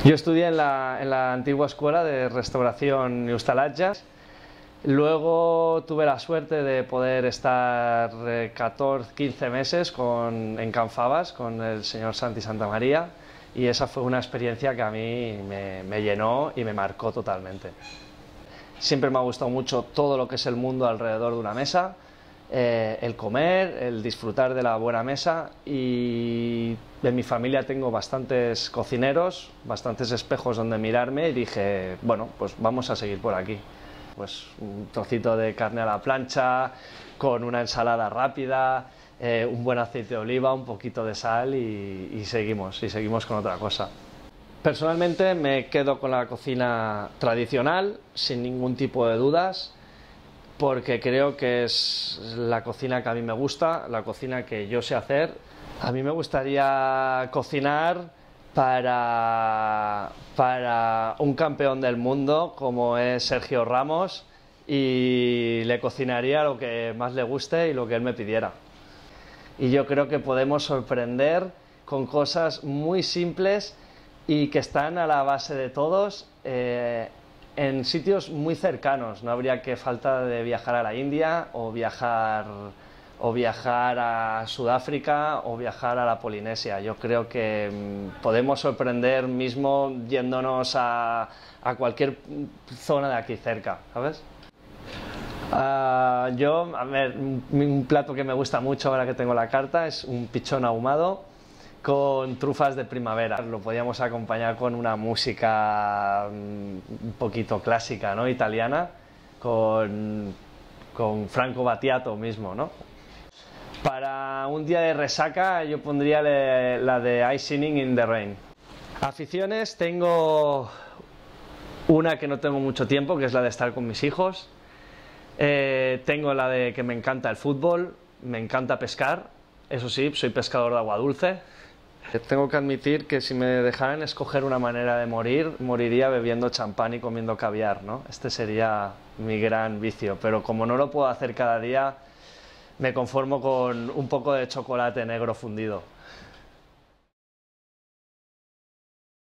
Yo estudié en la antigua escuela de restauración y hostalatge. Luego tuve la suerte de poder estar 14, 15 meses en Can Fabas con el señor Santi Santamaría, y esa fue una experiencia que a mí me llenó y me marcó totalmente. Siempre me ha gustado mucho todo lo que es el mundo alrededor de una mesa, el comer, el disfrutar de la buena mesa, y en mi familia tengo bastantes cocineros, bastantes espejos donde mirarme, y dije, bueno, pues vamos a seguir por aquí. Pues un trocito de carne a la plancha, con una ensalada rápida, un buen aceite de oliva, un poquito de sal y seguimos con otra cosa. Personalmente me quedo con la cocina tradicional, sin ningún tipo de dudas, porque creo que es la cocina que a mí me gusta, la cocina que yo sé hacer. A mí me gustaría cocinar para un campeón del mundo como es Sergio Ramos, y le cocinaría lo que más le guste y lo que él me pidiera. Y yo creo que podemos sorprender con cosas muy simples y que están a la base de todos, en sitios muy cercanos. No habría que falta de viajar a la India o viajar a Sudáfrica o viajar a la Polinesia. Yo creo que podemos sorprender mismo yéndonos a cualquier zona de aquí cerca, ¿sabes? A ver, un plato que me gusta mucho ahora que tengo la carta es un pichón ahumado con trufas de primavera. Lo podíamos acompañar con una música un poquito clásica, ¿no? Italiana, con Franco Battiato mismo, ¿no? Para un día de resaca yo pondría la de I Singing in the Rain. Aficiones, tengo una que no tengo mucho tiempo, que es la de estar con mis hijos. Tengo la de que me encanta el fútbol, me encanta pescar, eso sí, soy pescador de agua dulce. Tengo que admitir que si me dejaran escoger una manera de morir, moriría bebiendo champán y comiendo caviar, ¿no? Este sería mi gran vicio, pero como no lo puedo hacer cada día, me conformo con un poco de chocolate negro fundido.